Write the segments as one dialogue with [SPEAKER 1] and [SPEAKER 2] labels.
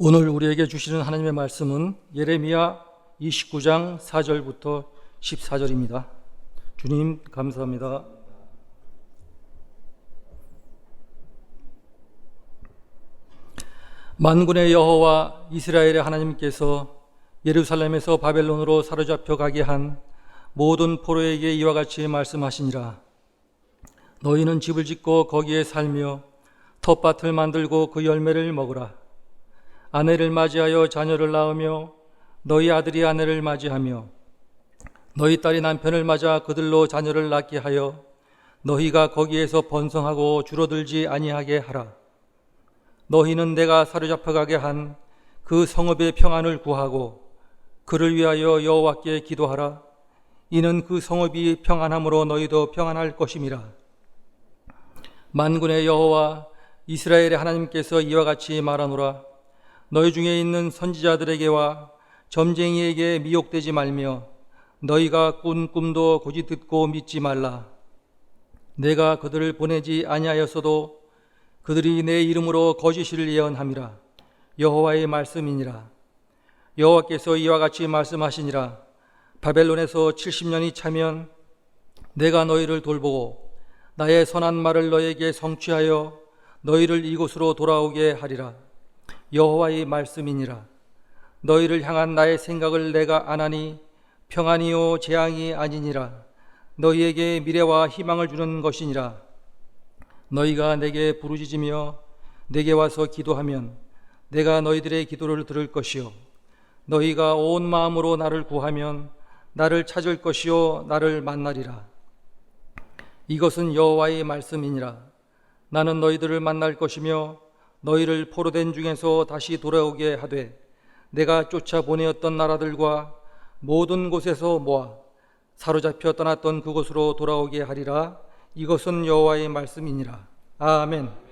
[SPEAKER 1] 오늘 우리에게 주시는 하나님의 말씀은 예레미야 29장 4절부터 14절입니다. 주님 감사합니다. 만군의 여호와 이스라엘의 하나님께서 예루살렘에서 바벨론으로 사로잡혀 가게 한 모든 포로에게 이와 같이 말씀하시니라. 너희는 집을 짓고 거기에 살며 텃밭을 만들고 그 열매를 먹으라. 아내를 맞이하여 자녀를 낳으며 너희 아들이 아내를 맞이하며 너희 딸이 남편을 맞아 그들로 자녀를 낳게 하여 너희가 거기에서 번성하고 줄어들지 아니하게 하라. 너희는 내가 사로잡혀가게 한 그 성읍의 평안을 구하고 그를 위하여 여호와께 기도하라. 이는 그 성읍이 평안함으로 너희도 평안할 것임이라. 만군의 여호와 이스라엘의 하나님께서 이와 같이 말하노라. 너희 중에 있는 선지자들에게와 점쟁이에게 미혹되지 말며 너희가 꾼 꿈도 고지 듣고 믿지 말라. 내가 그들을 보내지 아니하였어도 그들이 내 이름으로 거짓을 예언함이라. 여호와의 말씀이니라. 여호와께서 이와 같이 말씀하시니라. 바벨론에서 70년이 차면 내가 너희를 돌보고 나의 선한 말을 너희에게 성취하여 너희를 이곳으로 돌아오게 하리라. 여호와의 말씀이니라. 너희를 향한 나의 생각을 내가 아나니 평안이요 재앙이 아니니라. 너희에게 미래와 희망을 주는 것이니라. 너희가 내게 부르짖으며 내게 와서 기도하면 내가 너희들의 기도를 들을 것이요 너희가 온 마음으로 나를 구하면 나를 찾을 것이요 나를 만나리라. 이것은 여호와의 말씀이니라. 나는 너희들을 만날 것이며 너희를 포로된 중에서 다시 돌아오게 하되 내가 쫓아보내었던 나라들과 모든 곳에서 모아 사로잡혀 떠났던 그곳으로 돌아오게 하리라. 이것은 여호와의 말씀이니라. 아멘.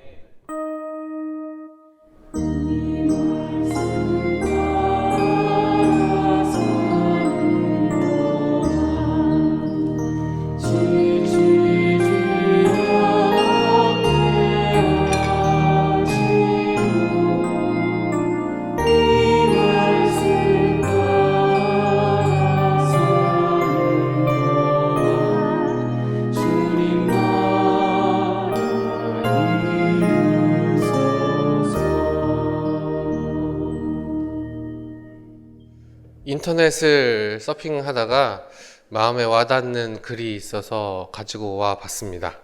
[SPEAKER 2] 인터넷을 서핑하다가 마음에 와닿는 글이 있어서 가지고 와 봤습니다.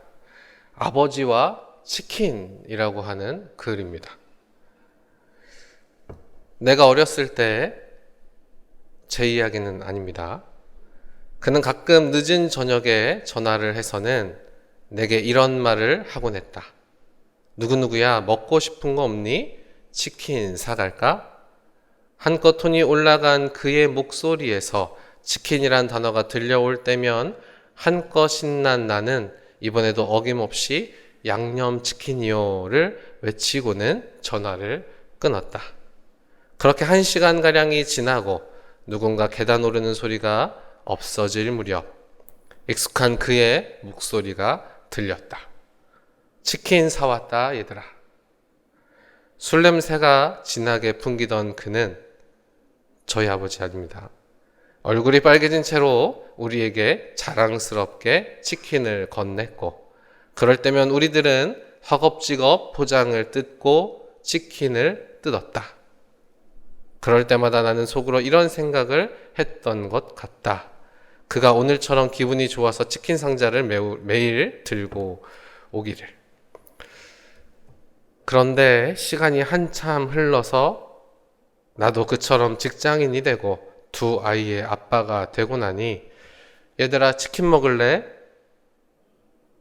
[SPEAKER 2] 아버지와 치킨이라고 하는 글입니다. 내가 어렸을 때, 제 이야기는 아닙니다. 그는 가끔 늦은 저녁에 전화를 해서는 내게 이런 말을 하곤 했다. 누구누구야, 먹고 싶은 거 없니? 치킨 사갈까? 한껏 톤이 올라간 그의 목소리에서 치킨이란 단어가 들려올 때면 한껏 신난 나는 이번에도 어김없이 양념치킨이요를 외치고는 전화를 끊었다. 그렇게 1시간가량이 지나고 누군가 계단 오르는 소리가 없어질 무렵 익숙한 그의 목소리가 들렸다. 치킨 사왔다 얘들아. 술 냄새가 진하게 풍기던 그는 저희 아버지 아닙니다. 얼굴이 빨개진 채로 우리에게 자랑스럽게 치킨을 건넸고 그럴 때면 우리들은 허겁지겁 포장을 뜯고 치킨을 뜯었다. 그럴 때마다 나는 속으로 이런 생각을 했던 것 같다. 그가 오늘처럼 기분이 좋아서 치킨 상자를 매일 들고 오기를. 그런데 시간이 한참 흘러서 나도 그처럼 직장인이 되고 두 아이의 아빠가 되고 나니 얘들아 치킨 먹을래?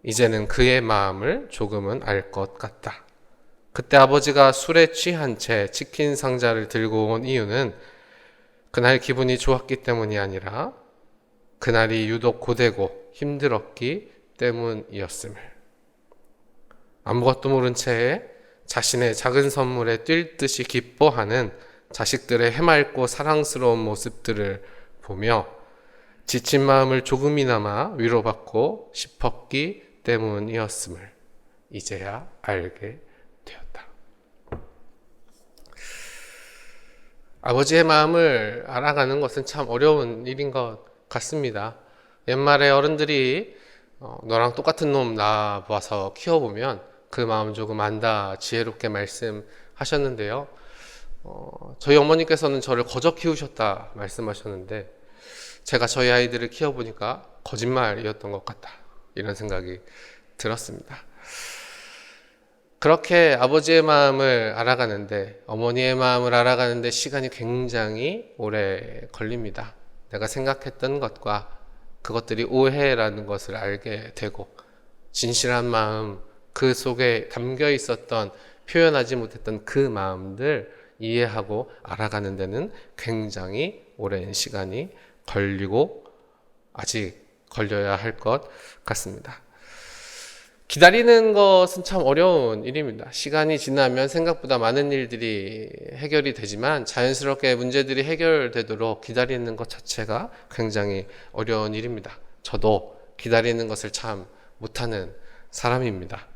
[SPEAKER 2] 이제는 그의 마음을 조금은 알 것 같다. 그때 아버지가 술에 취한 채 치킨 상자를 들고 온 이유는 그날 기분이 좋았기 때문이 아니라 그날이 유독 고되고 힘들었기 때문이었음을. 아무것도 모른 채 자신의 작은 선물에 뛸 듯이 기뻐하는 자식들의 해맑고 사랑스러운 모습들을 보며 지친 마음을 조금이나마 위로받고 싶었기 때문이었음을 이제야 알게 되었다. 아버지의 마음을 알아가는 것은 참 어려운 일인 것 같습니다. 옛말에 어른들이 너랑 똑같은 놈 낳아봐서 키워보면 그 마음 조금 안다 지혜롭게 말씀하셨는데요. 저희 어머니께서는 저를 거저 키우셨다 말씀하셨는데 제가 저희 아이들을 키워보니까 거짓말이었던 것 같다 이런 생각이 들었습니다. 그렇게 아버지의 마음을 알아가는데 어머니의 마음을 알아가는데 시간이 굉장히 오래 걸립니다. 내가 생각했던 것과 그것들이 오해라는 것을 알게 되고 진실한 마음, 그 속에 담겨 있었던 표현하지 못했던 그 마음들 이해하고 알아가는 데는 굉장히 오랜 시간이 걸리고 아직 걸려야 할 것 같습니다. 기다리는 것은 참 어려운 일입니다. 시간이 지나면 생각보다 많은 일들이 해결이 되지만 자연스럽게 문제들이 해결되도록 기다리는 것 자체가 굉장히 어려운 일입니다. 저도 기다리는 것을 참 못하는 사람입니다.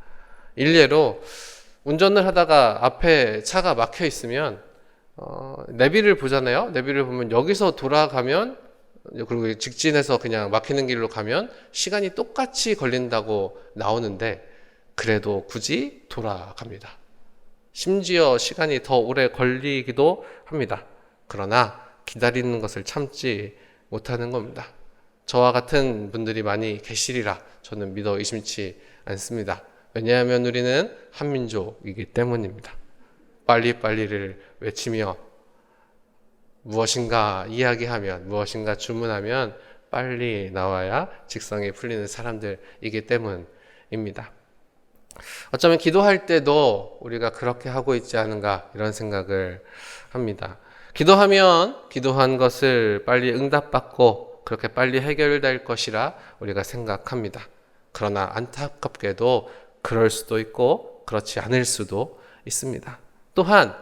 [SPEAKER 2] 일례로 운전을 하다가 앞에 차가 막혀 있으면 내비를 보잖아요. 내비를 보면 여기서 돌아가면 그리고 직진해서 그냥 막히는 길로 가면 시간이 똑같이 걸린다고 나오는데 그래도 굳이 돌아갑니다. 심지어 시간이 더 오래 걸리기도 합니다. 그러나 기다리는 것을 참지 못하는 겁니다. 저와 같은 분들이 많이 계시리라 저는 믿어 의심치 않습니다. 왜냐하면 우리는 한민족이기 때문입니다. 빨리빨리를 외치며 무엇인가 이야기하면 무엇인가 주문하면 빨리 나와야 직성이 풀리는 사람들이기 때문입니다. 어쩌면 기도할 때도 우리가 그렇게 하고 있지 않은가 이런 생각을 합니다. 기도하면 기도한 것을 빨리 응답받고 그렇게 빨리 해결될 것이라 우리가 생각합니다. 그러나 안타깝게도 그럴 수도 있고 그렇지 않을 수도 있습니다. 또한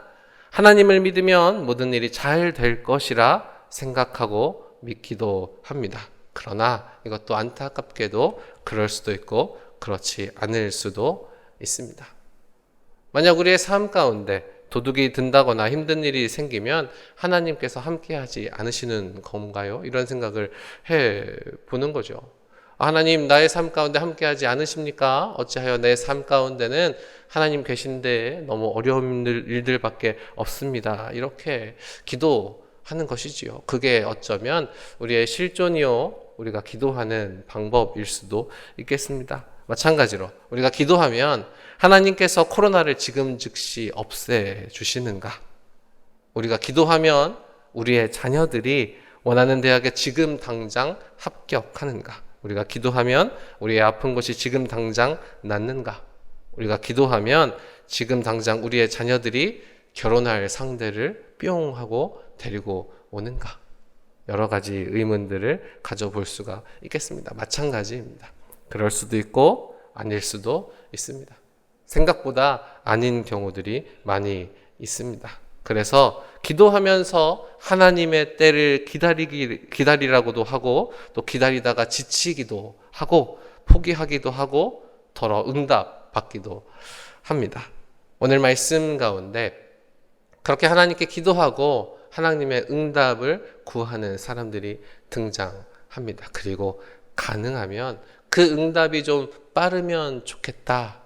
[SPEAKER 2] 하나님을 믿으면 모든 일이 잘 될 것이라 생각하고 믿기도 합니다. 그러나 이것도 안타깝게도 그럴 수도 있고 그렇지 않을 수도 있습니다. 만약 우리의 삶 가운데 도둑이 든다거나 힘든 일이 생기면 하나님께서 함께하지 않으시는 건가요? 이런 생각을 해보는 거죠. 하나님 나의 삶 가운데 함께하지 않으십니까? 어찌하여 내 삶 가운데는 하나님 계신데 너무 어려운 일들밖에 없습니다. 이렇게 기도하는 것이지요. 그게 어쩌면 우리의 실존이요 우리가 기도하는 방법일 수도 있겠습니다. 마찬가지로 우리가 기도하면 하나님께서 코로나를 지금 즉시 없애주시는가? 우리가 기도하면 우리의 자녀들이 원하는 대학에 지금 당장 합격하는가? 우리가 기도하면 우리의 아픈 것이 지금 당장 낫는가? 우리가 기도하면 지금 당장 우리의 자녀들이 결혼할 상대를 뿅 하고 데리고 오는가? 여러 가지 의문들을 가져볼 수가 있겠습니다. 마찬가지입니다. 그럴 수도 있고 아닐 수도 있습니다. 생각보다 아닌 경우들이 많이 있습니다. 그래서 기도하면서 하나님의 때를 기다리라고도 하고 또 기다리다가 지치기도 하고 포기하기도 하고 더러 응답 받기도 합니다. 오늘 말씀 가운데 그렇게 하나님께 기도하고 하나님의 응답을 구하는 사람들이 등장합니다. 그리고 가능하면 그 응답이 좀 빠르면 좋겠다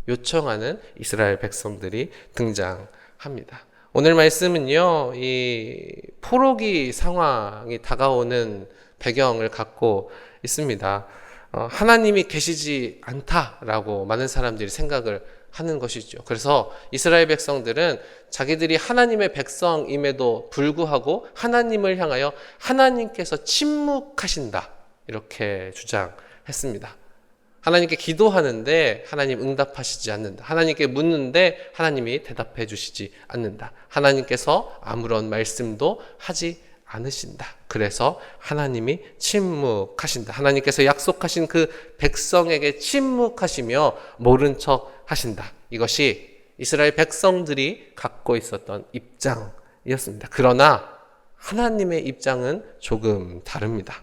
[SPEAKER 2] 요청하는 이스라엘 백성들이 등장합니다. 오늘 말씀은요, 이 포로기 상황이 다가오는 배경을 갖고 있습니다. 하나님이 계시지 않다라고 많은 사람들이 생각을 하는 것이죠. 그래서 이스라엘 백성들은 자기들이 하나님의 백성임에도 불구하고 하나님을 향하여 하나님께서 침묵하신다 이렇게 주장했습니다. 하나님께 기도하는데 하나님 응답하시지 않는다. 하나님께 묻는데 하나님이 대답해 주시지 않는다. 하나님께서 아무런 말씀도 하지 않으신다. 그래서 하나님이 침묵하신다. 하나님께서 약속하신 그 백성에게 침묵하시며 모른 척 하신다. 이것이 이스라엘 백성들이 갖고 있었던 입장이었습니다. 그러나 하나님의 입장은 조금 다릅니다.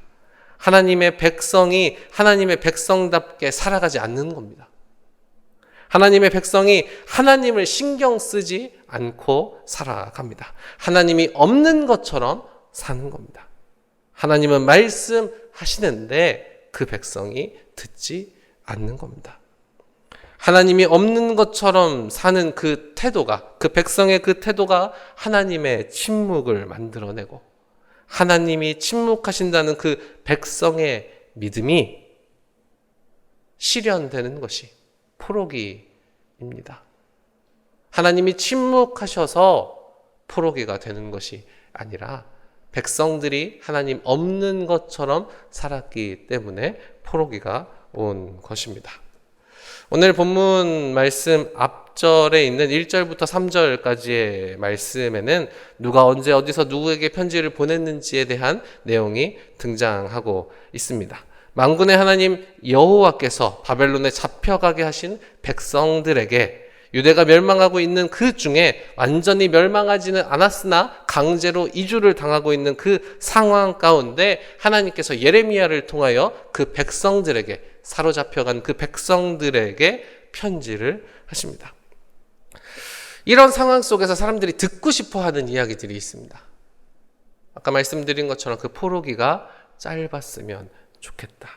[SPEAKER 2] 하나님의 백성이 하나님의 백성답게 살아가지 않는 겁니다. 하나님의 백성이 하나님을 신경 쓰지 않고 살아갑니다. 하나님이 없는 것처럼 사는 겁니다. 하나님은 말씀하시는데 그 백성이 듣지 않는 겁니다. 하나님이 없는 것처럼 사는 그 태도가, 그 백성의 그 태도가 하나님의 침묵을 만들어내고 하나님이 침묵하신다는 그 백성의 믿음이 실현되는 것이 포로기입니다. 하나님이 침묵하셔서 포로기가 되는 것이 아니라 백성들이 하나님 없는 것처럼 살았기 때문에 포로기가 온 것입니다. 오늘 본문 말씀 앞절에 있는 1절부터 3절까지의 말씀에는 누가 언제 어디서 누구에게 편지를 보냈는지에 대한 내용이 등장하고 있습니다. 만군의 하나님 여호와께서 바벨론에 잡혀가게 하신 백성들에게 유대가 멸망하고 있는 그 중에 완전히 멸망하지는 않았으나 강제로 이주를 당하고 있는 그 상황 가운데 하나님께서 예레미야를 통하여 그 백성들에게, 사로잡혀간 그 백성들에게 편지를 하십니다. 이런 상황 속에서 사람들이 듣고 싶어 하는 이야기들이 있습니다. 아까 말씀드린 것처럼 그 포로기가 짧았으면 좋겠다.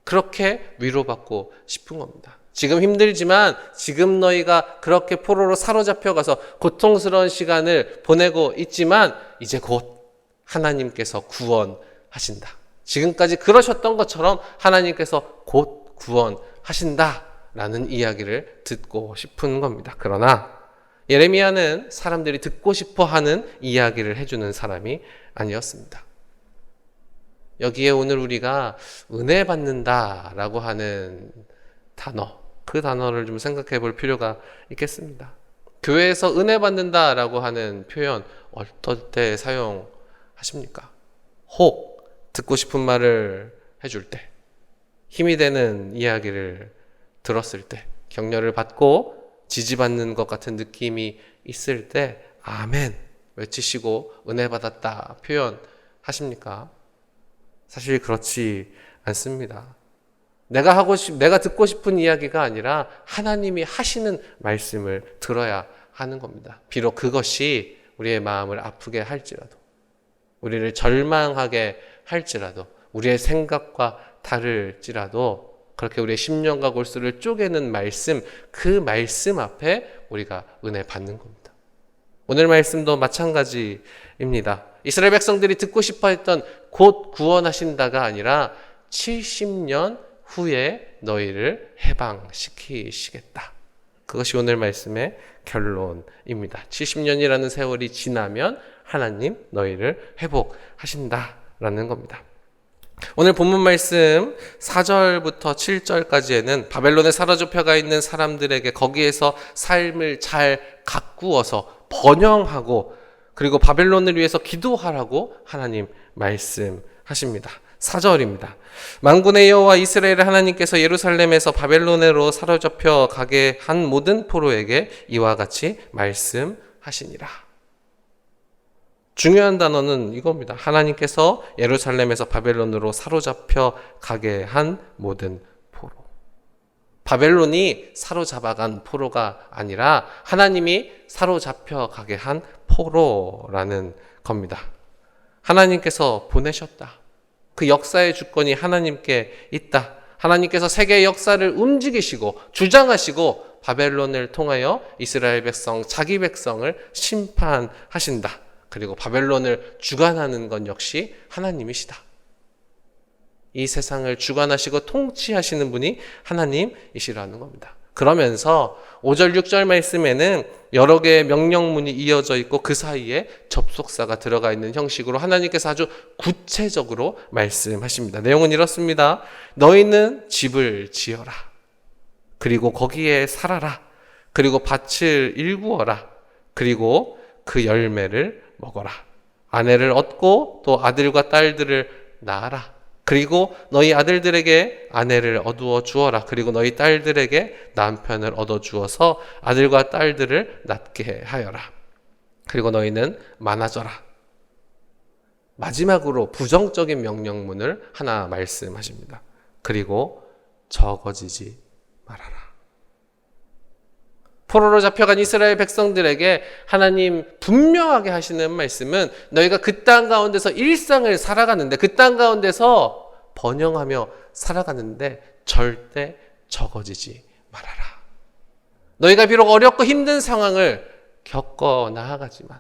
[SPEAKER 2] 그렇게 위로받고 싶은 겁니다. 지금 힘들지만 지금 너희가 그렇게 포로로 사로잡혀가서 고통스러운 시간을 보내고 있지만 이제 곧 하나님께서 구원하신다. 지금까지 그러셨던 것처럼 하나님께서 곧 구원하신다라는 이야기를 듣고 싶은 겁니다. 그러나 예레미야는 사람들이 듣고 싶어하는 이야기를 해주는 사람이 아니었습니다. 여기에 오늘 우리가 은혜 받는다라고 하는 단어, 그 단어를 좀 생각해 볼 필요가 있겠습니다. 교회에서 은혜 받는다라고 하는 표현 어떨 때 사용하십니까? 혹 듣고 싶은 말을 해줄 때, 힘이 되는 이야기를 들었을 때, 격려를 받고 지지받는 것 같은 느낌이 있을 때 아멘 외치시고 은혜 받았다 표현하십니까? 사실 그렇지 않습니다. 내가 듣고 싶은 이야기가 아니라 하나님이 하시는 말씀을 들어야 하는 겁니다. 비록 그것이 우리의 마음을 아프게 할지라도, 우리를 절망하게 할지라도, 우리의 생각과 다를지라도 그렇게 우리의 심령과 골수를 쪼개는 말씀, 그 말씀 앞에 우리가 은혜 받는 겁니다. 오늘 말씀도 마찬가지입니다. 이스라엘 백성들이 듣고 싶어 했던 곧 구원하신다가 아니라 70년 후에 너희를 해방시키시겠다. 그것이 오늘 말씀의 결론입니다. 70년이라는 세월이 지나면 하나님 너희를 회복하신다라는 겁니다. 오늘 본문 말씀 4절부터 7절까지에는 바벨론에 사로잡혀가 있는 사람들에게 거기에서 삶을 잘 가꾸어서 번영하고 그리고 바벨론을 위해서 기도하라고 하나님 말씀하십니다. 4절입니다. 만군의 여호와 이스라엘의 하나님께서 예루살렘에서 바벨론으로 사로잡혀 가게 한 모든 포로에게 이와 같이 말씀하시니라. 중요한 단어는 이겁니다. 하나님께서 예루살렘에서 바벨론으로 사로잡혀 가게 한 모든 포로. 바벨론이 사로잡아간 포로가 아니라 하나님이 사로잡혀 가게 한 포로라는 겁니다. 하나님께서 보내셨다. 그 역사의 주권이 하나님께 있다. 하나님께서 세계의 역사를 움직이시고 주장하시고 바벨론을 통하여 이스라엘 백성, 자기 백성을 심판하신다. 그리고 바벨론을 주관하는 건 역시 하나님이시다. 이 세상을 주관하시고 통치하시는 분이 하나님이시라는 겁니다. 그러면서 5절, 6절 말씀에는 여러 개의 명령문이 이어져 있고 그 사이에 접속사가 들어가 있는 형식으로 하나님께서 아주 구체적으로 말씀하십니다. 내용은 이렇습니다. 너희는 집을 지어라. 그리고 거기에 살아라. 그리고 밭을 일구어라. 그리고 그 열매를 먹어라. 아내를 얻고 또 아들과 딸들을 낳아라. 그리고 너희 아들들에게 아내를 얻어 주어라. 그리고 너희 딸들에게 남편을 얻어 주어서 아들과 딸들을 낳게 하여라. 그리고 너희는 많아져라. 마지막으로 부정적인 명령문을 하나 말씀하십니다. 그리고 적어지지 말아라. 포로로 잡혀간 이스라엘 백성들에게 하나님 분명하게 하시는 말씀은 너희가 그 땅 가운데서 일상을 살아가는데, 그 땅 가운데서 번영하며 살아가는데 절대 적어지지 말아라. 너희가 비록 어렵고 힘든 상황을 겪어 나아가지만,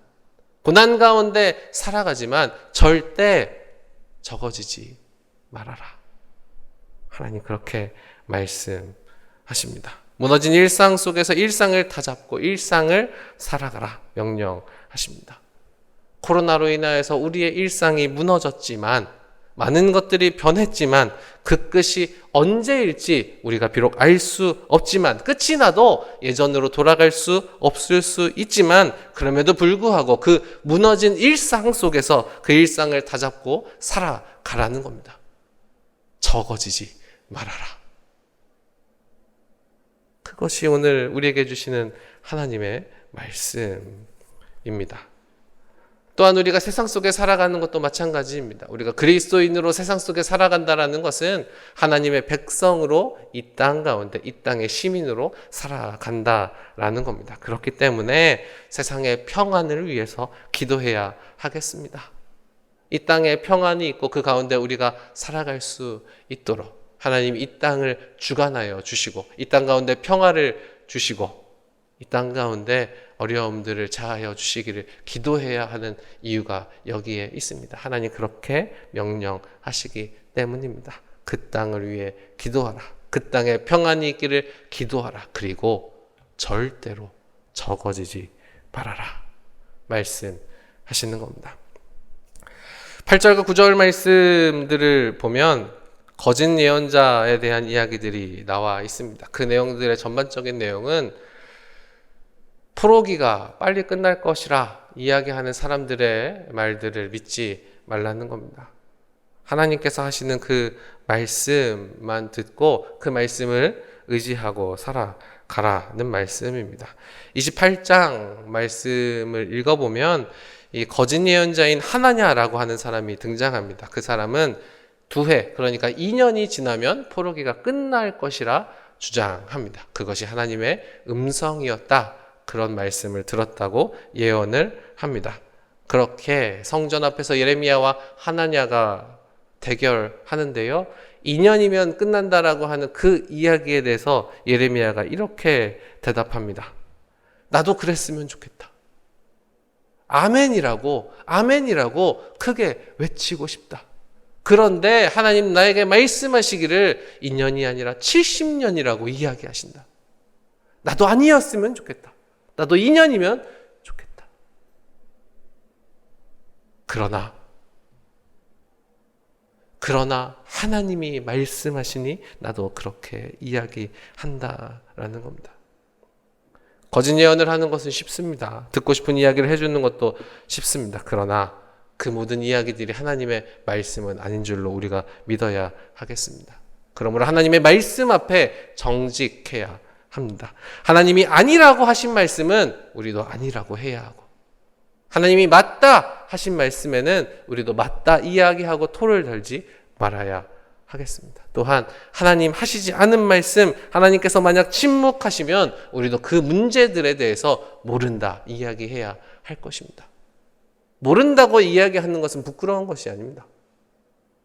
[SPEAKER 2] 고난 가운데 살아가지만 절대 적어지지 말아라. 하나님 그렇게 말씀하십니다. 무너진 일상 속에서 일상을 다잡고 일상을 살아가라 명령하십니다. 코로나로 인하여서 우리의 일상이 무너졌지만, 많은 것들이 변했지만 그 끝이 언제일지 우리가 비록 알 수 없지만, 끝이 나도 예전으로 돌아갈 수 없을 수 있지만, 그럼에도 불구하고 그 무너진 일상 속에서 그 일상을 다잡고 살아가라는 겁니다. 적어지지 말아라. 그것이 오늘 우리에게 주시는 하나님의 말씀입니다. 또한 우리가 세상 속에 살아가는 것도 마찬가지입니다. 우리가 그리스도인으로 세상 속에 살아간다라는 것은 하나님의 백성으로 이 땅 가운데, 이 땅의 시민으로 살아간다라는 겁니다. 그렇기 때문에 세상의 평안을 위해서 기도해야 하겠습니다. 이 땅에 평안이 있고 그 가운데 우리가 살아갈 수 있도록 하나님 이 땅을 주관하여 주시고, 이 땅 가운데 평화를 주시고, 이 땅 가운데 어려움들을 자하여 주시기를 기도해야 하는 이유가 여기에 있습니다. 하나님 그렇게 명령하시기 때문입니다. 그 땅을 위해 기도하라. 그 땅에 평안이 있기를 기도하라. 그리고 절대로 적어지지 말아라 말씀하시는 겁니다. 8절과 9절 말씀들을 보면 거짓 예언자에 대한 이야기들이 나와 있습니다. 그 내용들의 전반적인 내용은 포로기가 빨리 끝날 것이라 이야기하는 사람들의 말들을 믿지 말라는 겁니다. 하나님께서 하시는 그 말씀만 듣고 그 말씀을 의지하고 살아가라는 말씀입니다. 28장 말씀을 읽어보면 이 거짓 예언자인 하나냐라고 하는 사람이 등장합니다. 그 사람은 2해, 그러니까 2년이 지나면 포로기가 끝날 것이라 주장합니다. 그것이 하나님의 음성이었다. 그런 말씀을 들었다고 예언을 합니다. 그렇게 성전 앞에서 예레미야와 하나냐가 대결하는데요. 2년이면 끝난다라고 하는 그 이야기에 대해서 예레미야가 이렇게 대답합니다. 나도 그랬으면 좋겠다. 아멘이라고 크게 외치고 싶다. 그런데 하나님 나에게 말씀하시기를 2년이 아니라 70년이라고 이야기하신다. 나도 아니었으면 좋겠다. 나도 2년이면 좋겠다. 그러나 하나님이 말씀하시니 나도 그렇게 이야기한다라는 겁니다. 거짓 예언을 하는 것은 쉽습니다. 듣고 싶은 이야기를 해주는 것도 쉽습니다. 그러나 그 모든 이야기들이 하나님의 말씀은 아닌 줄로 우리가 믿어야 하겠습니다. 그러므로 하나님의 말씀 앞에 정직해야 합니다. 하나님이 아니라고 하신 말씀은 우리도 아니라고 해야 하고, 하나님이 맞다 하신 말씀에는 우리도 맞다 이야기하고 토를 달지 말아야 하겠습니다. 또한 하나님 하시지 않은 말씀, 하나님께서 만약 침묵하시면 우리도 그 문제들에 대해서 모른다 이야기해야 할 것입니다. 모른다고 이야기하는 것은 부끄러운 것이 아닙니다.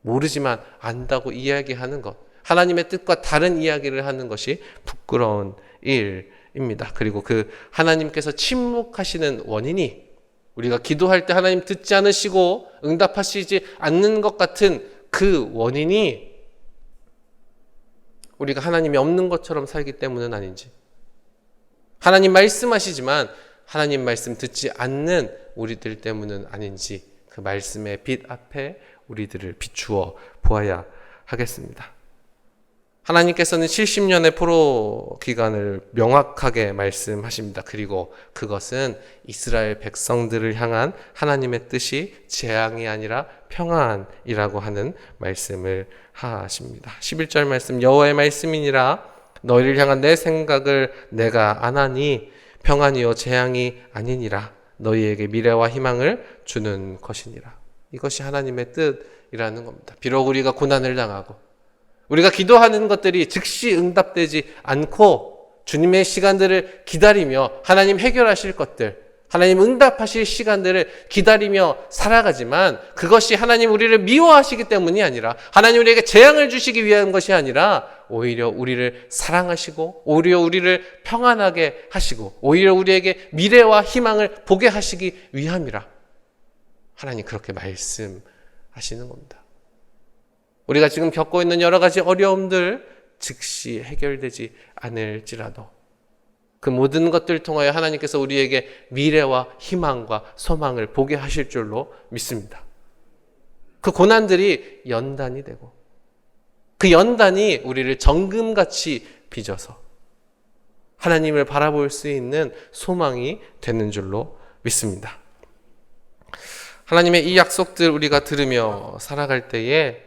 [SPEAKER 2] 모르지만 안다고 이야기하는 것, 하나님의 뜻과 다른 이야기를 하는 것이 부끄러운 일입니다. 그리고 그 하나님께서 침묵하시는 원인이 우리가 기도할 때 하나님 듣지 않으시고 응답하시지 않는 것 같은 그 원인이 우리가 하나님이 없는 것처럼 살기 때문은 아닌지, 하나님 말씀하시지만 하나님 말씀 듣지 않는 우리들 때문은 아닌지, 그 말씀의 빛 앞에 우리들을 비추어 보아야 하겠습니다. 하나님께서는 70년의 포로 기간을 명확하게 말씀하십니다. 그리고 그것은 이스라엘 백성들을 향한 하나님의 뜻이 재앙이 아니라 평안이라고 하는 말씀을 하십니다. 11절 말씀, 여호와의 말씀이니라 너희를 향한 내 생각을 내가 아나니 평안이요 재앙이 아니니라 너희에게 미래와 희망을 주는 것이니라. 이것이 하나님의 뜻이라는 겁니다. 비록 우리가 고난을 당하고 우리가 기도하는 것들이 즉시 응답되지 않고 주님의 시간들을 기다리며 하나님 해결하실 것들, 하나님 응답하실 시간들을 기다리며 살아가지만 그것이 하나님 우리를 미워하시기 때문이 아니라 하나님 우리에게 재앙을 주시기 위한 것이 아니라 오히려 우리를 사랑하시고 오히려 우리를 평안하게 하시고 오히려 우리에게 미래와 희망을 보게 하시기 위함이라 하나님 그렇게 말씀하시는 겁니다. 우리가 지금 겪고 있는 여러 가지 어려움들 즉시 해결되지 않을지라도 그 모든 것들을 통하여 하나님께서 우리에게 미래와 희망과 소망을 보게 하실 줄로 믿습니다. 그 고난들이 연단이 되고 그 연단이 우리를 정금같이 빚어서 하나님을 바라볼 수 있는 소망이 되는 줄로 믿습니다. 하나님의 이 약속들 우리가 들으며 살아갈 때에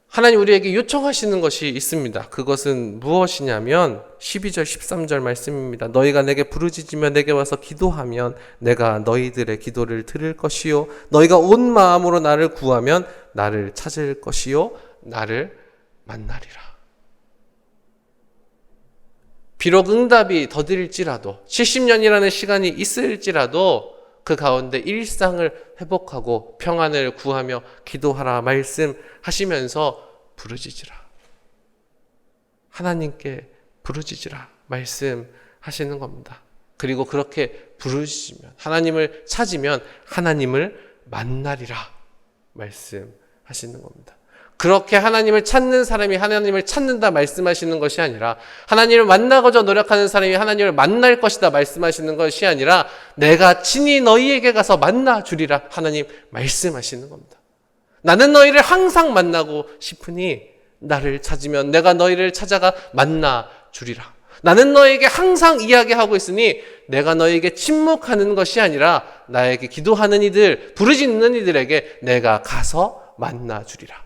[SPEAKER 2] 하나님 우리에게 요청하시는 것이 있습니다. 그것은 무엇이냐면 12절 13절 말씀입니다. 너희가 내게 부르짖으며 내게 와서 기도하면 내가 너희들의 기도를 들을 것이요 너희가 온 마음으로 나를 구하면 나를 찾을 것이요 나를 만나리라. 비록 응답이 더딜지라도 70년이라는 시간이 있을지라도 그 가운데 일상을 회복하고 평안을 구하며 기도하라 말씀하시면서 부르짖으라. 하나님께 부르짖으라 말씀하시는 겁니다. 그리고 그렇게 부르짖으면 하나님을 찾으면 하나님을 만나리라 말씀하시는 겁니다. 그렇게 하나님을 찾는 사람이 하나님을 찾는다 말씀하시는 것이 아니라 하나님을 만나고자 노력하는 사람이 하나님을 만날 것이다 말씀하시는 것이 아니라 내가 친히 너희에게 가서 만나 주리라 하나님 말씀하시는 겁니다. 나는 너희를 항상 만나고 싶으니 나를 찾으면 내가 너희를 찾아가 만나 주리라. 나는 너에게 항상 이야기하고 있으니 내가 너에게 침묵하는 것이 아니라 나에게 기도하는 이들, 부르짖는 이들에게 내가 가서 만나 주리라.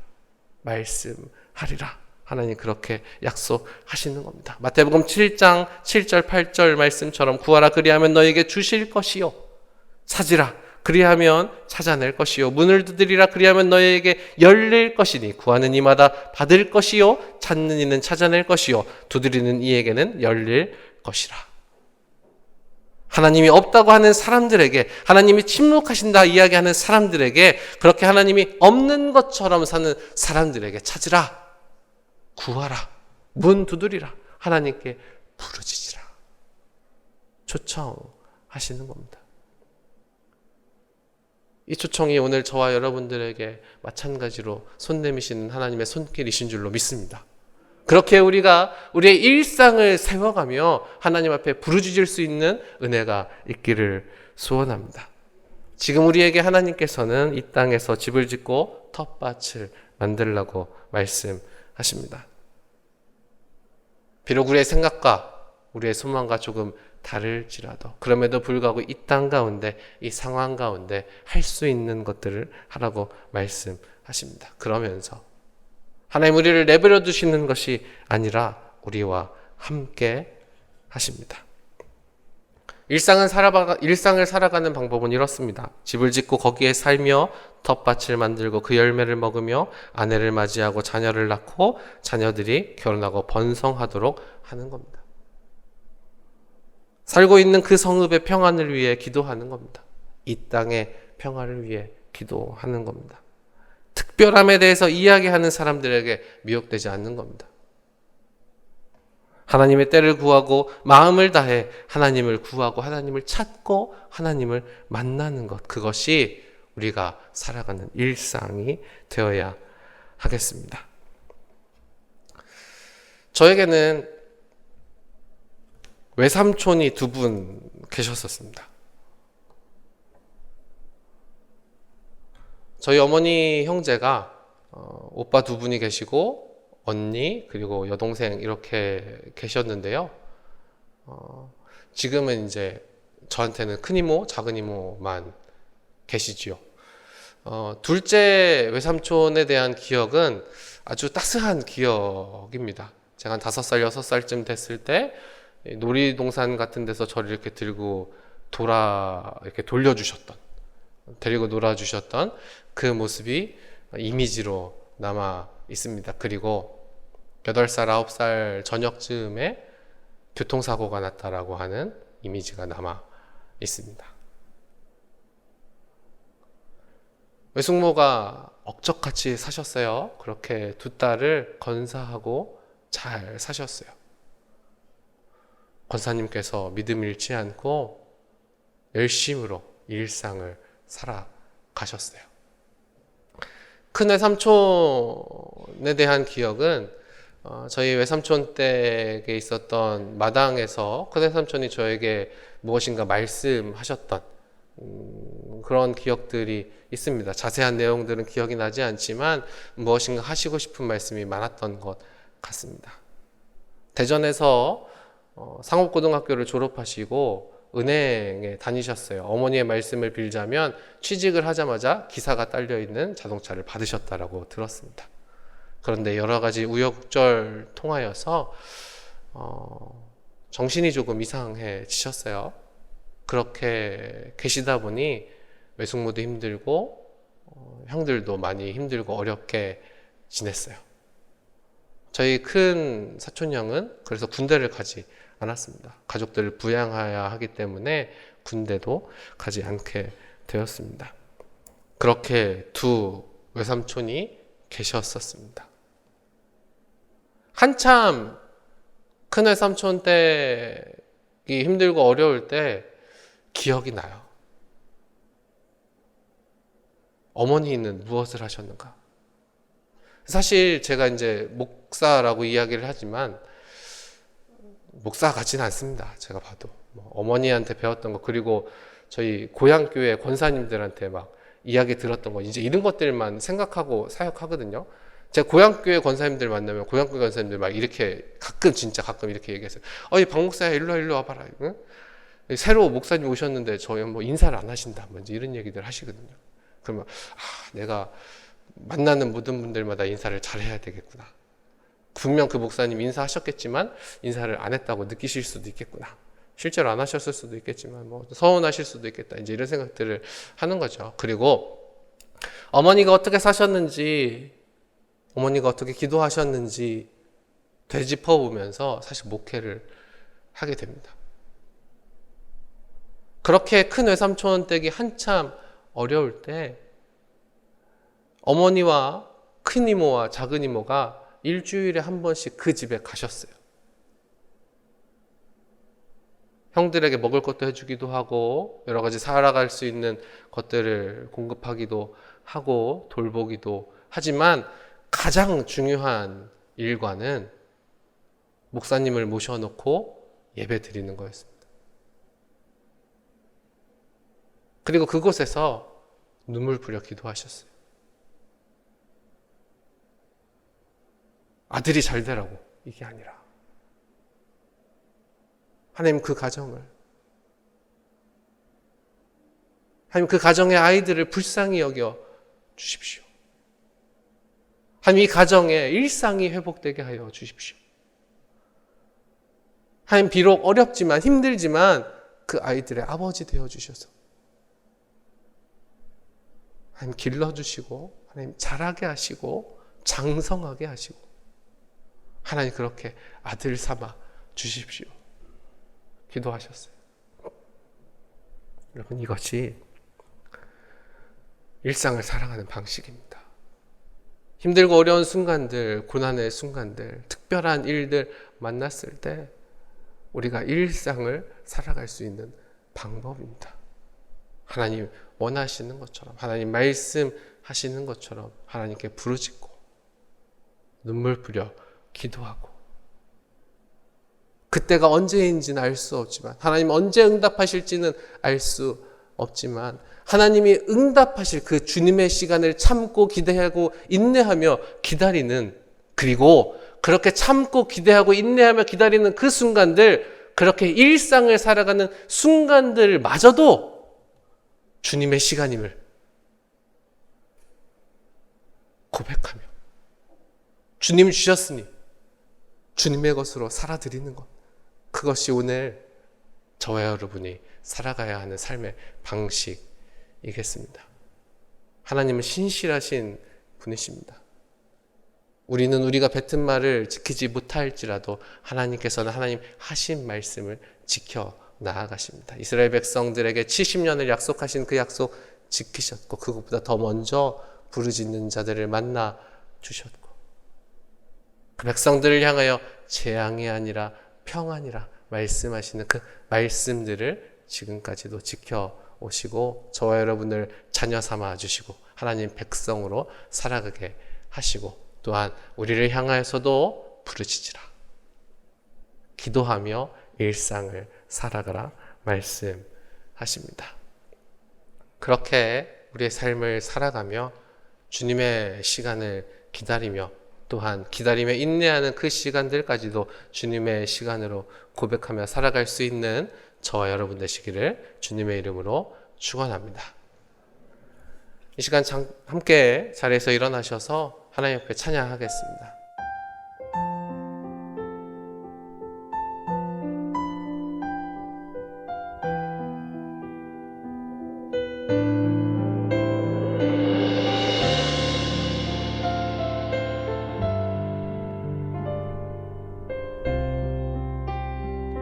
[SPEAKER 2] 말씀하리라. 하나님 그렇게 약속하시는 겁니다. 마태복음 7장 7절 8절 말씀처럼 구하라 그리하면 너에게 주실 것이요 찾으라 그리하면 찾아낼 것이요 문을 두드리라 그리하면 너에게 열릴 것이니 구하는 이마다 받을 것이요 찾는 이는 찾아낼 것이요 두드리는 이에게는 열릴 것이라. 하나님이 없다고 하는 사람들에게 하나님이 침묵하신다 이야기하는 사람들에게 그렇게 하나님이 없는 것처럼 사는 사람들에게 찾으라 구하라 문 두드리라 하나님께 부르짖으라 초청하시는 겁니다. 이 초청이 오늘 저와 여러분들에게 마찬가지로 손 내미시는 하나님의 손길이신 줄로 믿습니다. 그렇게 우리가 우리의 일상을 세워가며 하나님 앞에 부르짖을 수 있는 은혜가 있기를 소원합니다. 지금 우리에게 하나님께서는 이 땅에서 집을 짓고 텃밭을 만들라고 말씀하십니다. 비록 우리의 생각과 우리의 소망과 조금 다를지라도 그럼에도 불구하고 이 땅 가운데 이 상황 가운데 할 수 있는 것들을 하라고 말씀하십니다. 그러면서 하나님 우리를 내버려 두시는 것이 아니라 우리와 함께 하십니다. 일상을 살아가는 방법은 이렇습니다. 집을 짓고 거기에 살며 텃밭을 만들고 그 열매를 먹으며 아내를 맞이하고 자녀를 낳고 자녀들이 결혼하고 번성하도록 하는 겁니다. 살고 있는 그 성읍의 평안을 위해 기도하는 겁니다. 이 땅의 평화를 위해 기도하는 겁니다. 특별함에 대해서 이야기하는 사람들에게 미혹되지 않는 겁니다. 하나님의 때를 구하고 마음을 다해 하나님을 구하고 하나님을 찾고 하나님을 만나는 것, 그것이 우리가 살아가는 일상이 되어야 하겠습니다. 저에게는 외삼촌이 2분 계셨었습니다. 저희 어머니 형제가 오빠 2분이 계시고 언니 그리고 여동생 이렇게 계셨는데요. 지금은 이제 저한테는 큰 이모, 작은 이모만 계시지요. 둘째 외삼촌에 대한 기억은 아주 따스한 기억입니다. 제가 한 5살, 6살쯤 됐을 때 놀이동산 같은 데서 저를 이렇게 들고 이렇게 돌려주셨던, 데리고 놀아주셨던 그 모습이 이미지로 남아 있습니다. 그리고 8살, 9살 저녁쯤에 교통사고가 났다라고 하는 이미지가 남아 있습니다. 외숙모가 억척같이 사셨어요. 그렇게 두 딸을 건사하고 잘 사셨어요. 권사님께서 믿음 잃지 않고 열심으로 일상을 살아가셨어요. 큰 외삼촌에 대한 기억은 저희 외삼촌 댁에 있었던 마당에서 큰 외삼촌이 저에게 무엇인가 말씀하셨던 그런 기억들이 있습니다. 자세한 내용들은 기억이 나지 않지만 무엇인가 하시고 싶은 말씀이 많았던 것 같습니다. 대전에서 상업고등학교를 졸업하시고 은행에 다니셨어요. 어머니의 말씀을 빌자면 취직을 하자마자 기사가 딸려있는 자동차를 받으셨다라고 들었습니다. 그런데 여러 가지 우여곡절 통하여서 정신이 조금 이상해지셨어요. 그렇게 계시다 보니 외숙모도 힘들고 형들도 많이 힘들고 어렵게 지냈어요. 저희 큰 사촌형은 그래서 군대를 가지 않았습니다. 가족들을 부양해야 하기 때문에 군대도 가지 않게 되었습니다. 그렇게 두 외삼촌이 계셨었습니다. 한참 큰 외삼촌 댁이 힘들고 어려울 때 기억이 나요. 어머니는 무엇을 하셨는가? 사실 제가 이제 목사라고 이야기를 하지만 목사 같지는 않습니다. 제가 봐도 어머니한테 배웠던 거, 그리고 저희 고향교회 권사님들한테 막 이야기 들었던 거, 이제 이런 것들만 생각하고 사역하거든요. 제가 고향교회 권사님들 만나면 고향교회 권사님들 막 이렇게 진짜 가끔 이렇게 얘기했어요. 이 박 목사야, 일로 와봐라. 응? 새로 목사님 오셨는데 저희 뭐 인사를 안 하신다. 뭐 이런 얘기들 하시거든요. 그러면 내가 만나는 모든 분들마다 인사를 잘해야 되겠구나. 분명 그 목사님 인사하셨겠지만 인사를 안 했다고 느끼실 수도 있겠구나. 실제로 안 하셨을 수도 있겠지만 뭐 서운하실 수도 있겠다. 이제 이런 생각들을 하는 거죠. 그리고 어머니가 어떻게 사셨는지, 어머니가 어떻게 기도하셨는지 되짚어보면서 사실 목회를 하게 됩니다. 그렇게 큰 외삼촌 댁이 한참 어려울 때 어머니와 큰 이모와 작은 이모가 일주일에 한 번씩 그 집에 가셨어요. 형들에게 먹을 것도 해주기도 하고 여러 가지 살아갈 수 있는 것들을 공급하기도 하고 돌보기도 하지만 가장 중요한 일과는 목사님을 모셔놓고 예배 드리는 거였습니다. 그리고 그곳에서 눈물 뿌려 기도하셨어요. 아들이 잘 되라고, 이게 아니라 하나님 그 가정을, 하나님 그 가정의 아이들을 불쌍히 여겨 주십시오. 하나님 이 가정의 일상이 회복되게 하여 주십시오. 하나님 비록 어렵지만 힘들지만 그 아이들의 아버지 되어 주셔서 하나님 길러주시고 하나님 자라게 하시고 장성하게 하시고 하나님 그렇게 아들 삼아 주십시오. 기도하셨어요. 여러분, 이것이 일상을 살아가는 방식입니다. 힘들고 어려운 순간들, 고난의 순간들, 특별한 일들 만났을 때 우리가 일상을 살아갈 수 있는 방법입니다. 하나님 원하시는 것처럼, 하나님 말씀하시는 것처럼 하나님께 부르짖고 눈물 뿌려 기도하고, 그때가 언제인지는 알 수 없지만, 하나님 언제 응답하실지는 알 수 없지만 하나님이 응답하실 그 주님의 시간을 참고 기대하고 인내하며 기다리는, 그리고 그렇게 참고 기대하고 인내하며 기다리는 그 순간들, 그렇게 일상을 살아가는 순간들마저도 주님의 시간임을 고백하며 주님 주셨으니 주님의 것으로 살아드리는 것, 그것이 오늘 저와 여러분이 살아가야 하는 삶의 방식이겠습니다. 하나님은 신실하신 분이십니다. 우리는 우리가 뱉은 말을 지키지 못할지라도 하나님께서는 하나님 하신 말씀을 지켜 나아가십니다. 이스라엘 백성들에게 70년을 약속하신 그 약속 지키셨고, 그것보다 더 먼저 부르짖는 자들을 만나 주셨고, 그 백성들을 향하여 재앙이 아니라 평안이라 말씀하시는 그 말씀들을 지금까지도 지켜오시고, 저와 여러분을 자녀 삼아 주시고 하나님 백성으로 살아가게 하시고, 또한 우리를 향하여서도 부르짖으라, 기도하며 일상을 살아가라 말씀하십니다. 그렇게 우리의 삶을 살아가며 주님의 시간을 기다리며, 또한 기다리며 인내하는 그 시간들까지도 주님의 시간으로 고백하며 살아갈 수 있는 저와 여러분 되시기를 주님의 이름으로 축원합니다. 이 시간 함께 자리에서 일어나셔서 하나님 앞에 찬양하겠습니다.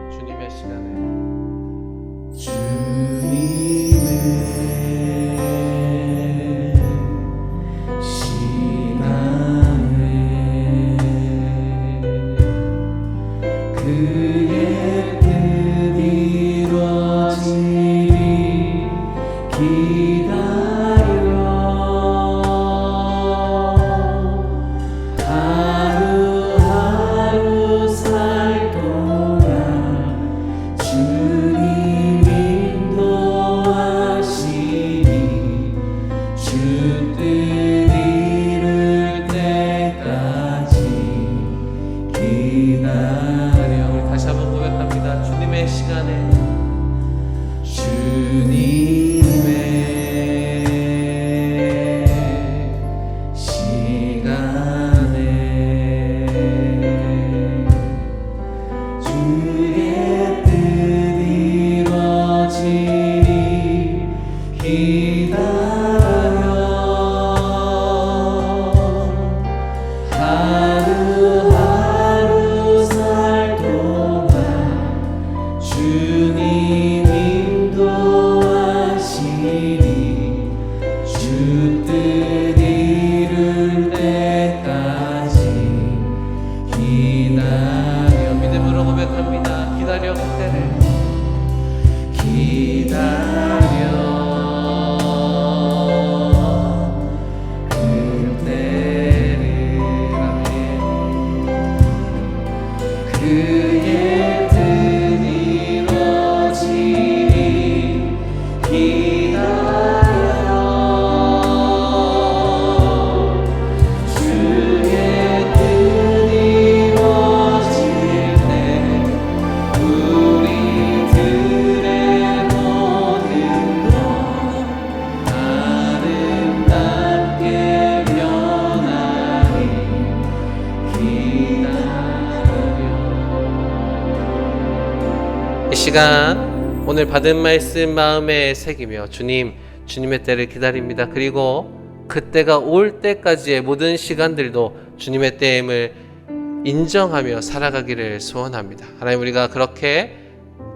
[SPEAKER 2] 주님의 시간에
[SPEAKER 3] 그의 뜻 이루어지리 기다려 하루하루 살 동안 주님 인도하시니 주 뜻 이룰 때까지 기다려.
[SPEAKER 2] 다시 한번 고백합니다. 주님의 시간에
[SPEAKER 3] 주님의 시간에 주의 뜻 이루어지리 기다려 하루하루 살 동안 주님 인도하시니 주 뜻 이룰 때까지 기다려.
[SPEAKER 2] 믿음으로 고백합니다. 기다려 그때를
[SPEAKER 3] 그의 뜻 이루어지리 기다려 주의 뜻 이루어질 때 우리들의 모든 것 아름답게 변하리
[SPEAKER 2] 이 시간 오늘 받은 말씀 마음에 새기며 주님의 때를 기다립니다. 그리고 그 때가 올 때까지의 모든 시간들도 주님의 때임을 인정하며 살아가기를 소원합니다. 하나님, 우리가 그렇게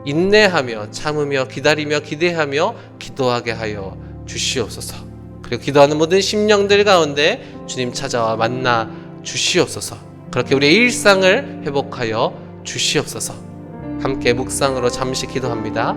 [SPEAKER 2] 인내하며 참으며 기다리며 기대하며 기도하게 하여 주시옵소서. 그리고 기도하는 모든 심령들 가운데 주님 찾아와 만나 주시옵소서. 그렇게 우리의 일상을 회복하여 주시옵소서. 함께 묵상으로 잠시 기도합니다.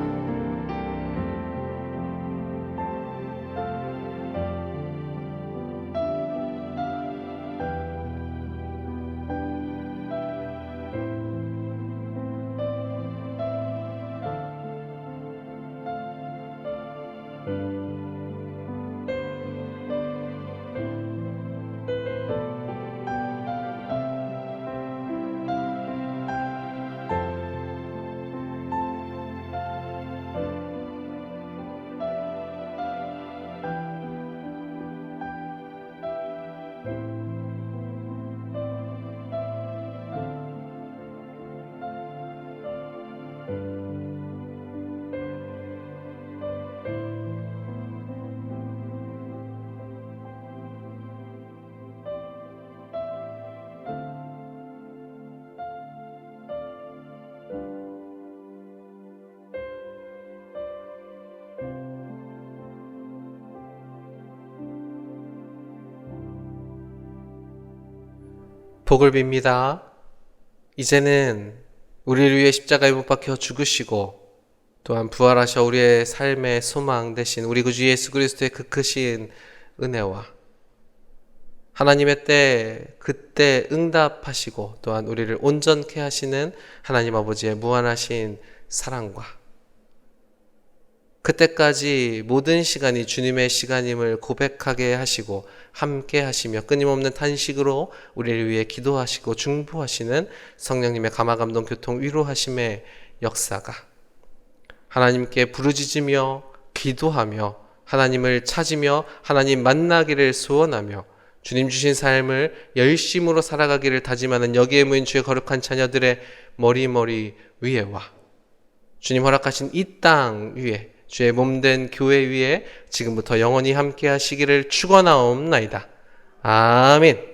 [SPEAKER 2] 복을 빕니다. 이제는 우리를 위해 십자가에 못 박혀 죽으시고 또한 부활하셔 우리의 삶의 소망 되신 우리 구주 예수 그리스도의 그 크신 은혜와 하나님의 때 그때 응답하시고 또한 우리를 온전케 하시는 하나님 아버지의 무한하신 사랑과 그때까지 모든 시간이 주님의 시간임을 고백하게 하시고 함께 하시며 끊임없는 탄식으로 우리를 위해 기도하시고 중보하시는 성령님의 감화감동 교통 위로하심의 역사가 하나님께 부르짖으며 기도하며 하나님을 찾으며 하나님 만나기를 소원하며 주님 주신 삶을 열심으로 살아가기를 다짐하는 여기에 모인 주의 거룩한 자녀들의 머리 위에와 주님 허락하신 이 땅 위에 주의 몸된 교회 위에 지금부터 영원히 함께 하시기를 축원하옵나이다. 아멘.